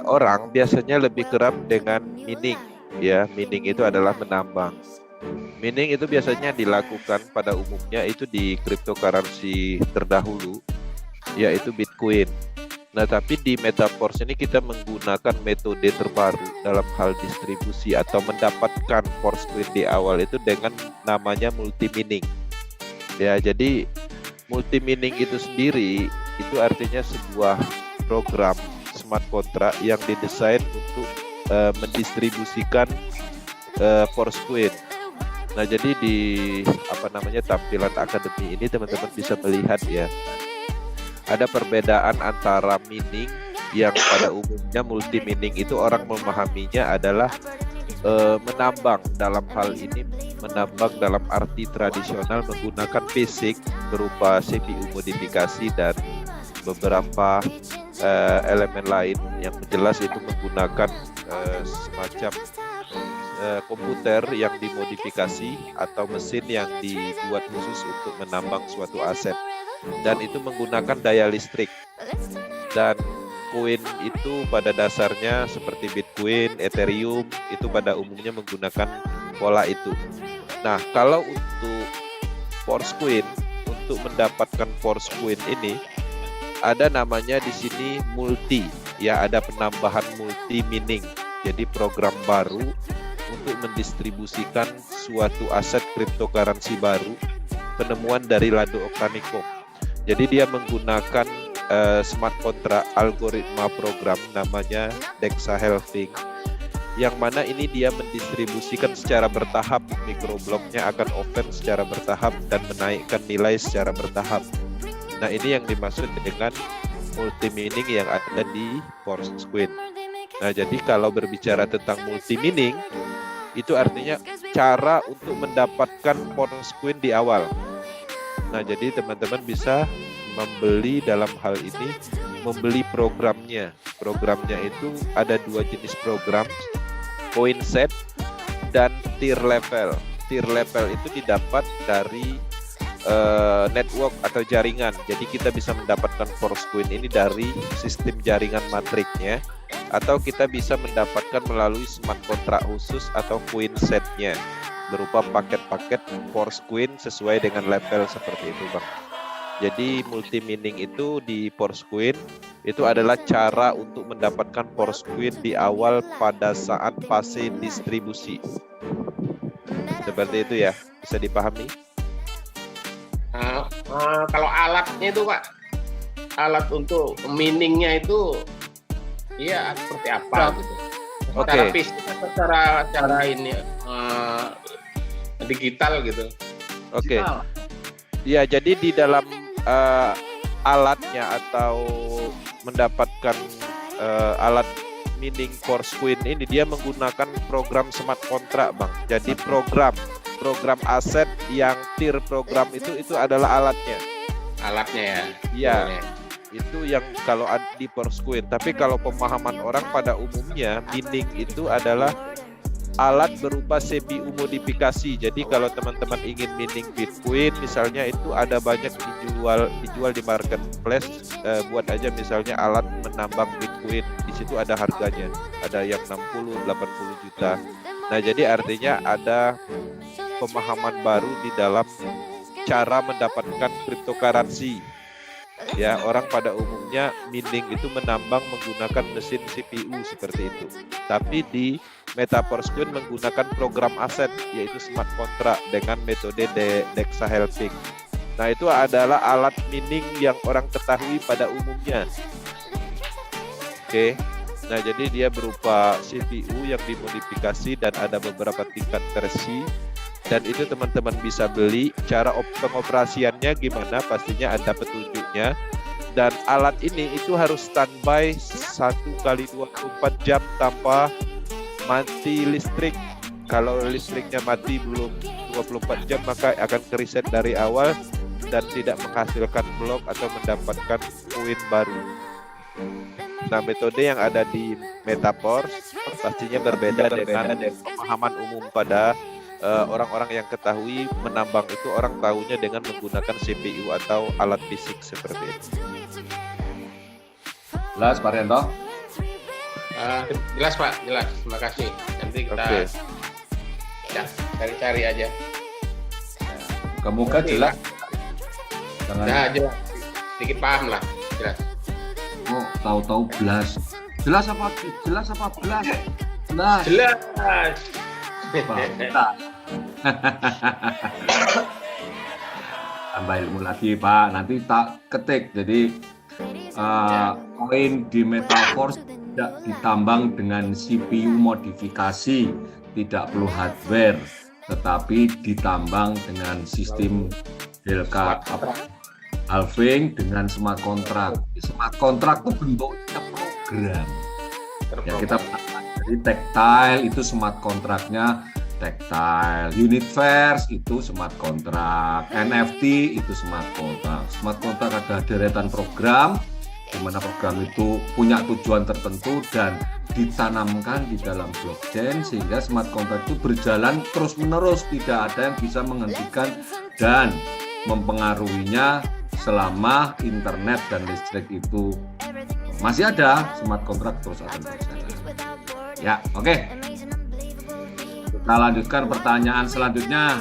Orang biasanya lebih kerap dengan mining. Ya, mining itu adalah menambang. Mining itu biasanya dilakukan pada umumnya itu di cryptocurrency terdahulu, yaitu Bitcoin. Nah, tapi di Metaverse ini kita menggunakan metode terbaru dalam hal distribusi atau mendapatkan force coin di awal itu dengan namanya multi mining. Ya, jadi multi mining itu sendiri itu artinya sebuah program smart contract yang didesain untuk mendistribusikan force coin. Nah, jadi di tampilan akademi ini teman-teman bisa melihat ya, ada perbedaan antara mining yang pada umumnya multi mining itu orang memahaminya adalah menambang. Dalam hal ini menambang dalam arti tradisional menggunakan basic berupa CPU modifikasi dan beberapa elemen lain yang jelas itu menggunakan semacam komputer yang dimodifikasi atau mesin yang dibuat khusus untuk menambang suatu aset, dan itu menggunakan daya listrik. Dan koin itu pada dasarnya seperti Bitcoin, Ethereum itu pada umumnya menggunakan pola itu. Nah, kalau untuk force coin, untuk mendapatkan force coin ini ada namanya di sini multi, ya, ada penambahan multi mining. Jadi program baru untuk mendistribusikan suatu aset cryptocurrency baru, penemuan dari Lado Oktanicom. Jadi dia menggunakan smart contract algoritma program namanya Dexahelping, yang mana ini dia mendistribusikan secara bertahap, mikrobloknya akan open secara bertahap dan menaikkan nilai secara bertahap. Nah, ini yang dimaksud dengan multi mining yang ada di force coin. Nah, jadi kalau berbicara tentang multi mining, itu artinya cara untuk mendapatkan force coin di awal. Nah, jadi teman-teman bisa membeli dalam hal ini, membeli programnya. Programnya itu ada dua jenis program, coin set dan tier level. Tier level itu didapat dari network atau jaringan. Jadi kita bisa mendapatkan force coin ini dari sistem jaringan matriknya, atau kita bisa mendapatkan melalui smart contract khusus atau coin setnya berupa paket-paket force coin sesuai dengan level seperti itu, Bang. Jadi multi mining itu di force coin itu adalah cara untuk mendapatkan force coin di awal pada saat fase distribusi. Seperti itu ya, bisa dipahami? Kalau alatnya itu, Pak, alat untuk miningnya itu iya seperti apa gitu? Secara fisik atau secara ini digital gitu? Oke. Ya, jadi di dalam alatnya atau mendapatkan alat mining force coin ini dia menggunakan program smart contract, Bang. Jadi program aset yang tier program itu adalah alatnya. Alatnya ya. Iya. Itu yang kalau di force coin. Tapi kalau pemahaman orang pada umumnya, mining itu adalah alat berupa CPU modifikasi. Jadi kalau teman-teman ingin mining Bitcoin misalnya, itu ada banyak dijual di marketplace. Buat aja misalnya alat menambang Bitcoin, di situ ada harganya, ada yang 60, 80 juta. Nah, jadi artinya ada pemahaman baru di dalam cara mendapatkan cryptocurrency. Ya, orang pada umumnya mining itu menambang menggunakan mesin CPU seperti itu. Tapi di Metaverse Coin menggunakan program aset yaitu smart contract dengan metode Dexahelping. Nah, itu adalah alat mining yang orang ketahui pada umumnya. Oke. Nah, jadi dia berupa CPU yang dimodifikasi dan ada beberapa tingkat versi. Dan itu teman-teman bisa beli. Cara pengoperasiannya gimana, pastinya ada petunjuknya. Dan alat ini itu harus standby 1x24 jam tanpa mati listrik. Kalau listriknya mati belum 24 jam maka akan kereset dari awal dan tidak menghasilkan blok atau mendapatkan koin baru. Nah, metode yang ada di Metaverse pastinya berbeda dengan pemahaman umum pada orang-orang yang ketahui menambang itu orang tahunya dengan menggunakan CPU atau alat fisik seperti itu. Jelas, Pak Rendo? Jelas Pak, jelas. Terima kasih. Nanti kita Oke. ya, cari-cari aja. Moga-moga jelas. Jangan Nah, jelas. Sedikit paham lah, jelas. oh, tahu-tahu belas. Jelas apa belas? Jelas. Jelas. Pak. Tambah ilmu lagi Pak, nanti tak ketik. Jadi koin di Metaforce tidak ditambang dengan CPU modifikasi, tidak perlu hardware, tetapi ditambang dengan sistem halving dengan smart contract. Smart contract itu bentuknya program. Ya, kita jadi tactile itu smart contract-nya tactile, Universe itu smart contract, NFT itu smart contract. Smart contract ada deretan program di mana program itu punya tujuan tertentu dan ditanamkan di dalam blockchain sehingga smart contract itu berjalan terus-menerus, tidak ada yang bisa menghentikan dan mempengaruhinya selama internet dan listrik itu masih ada, smart contract terus akan berjalan. Ya, oke. Kita lanjutkan pertanyaan selanjutnya.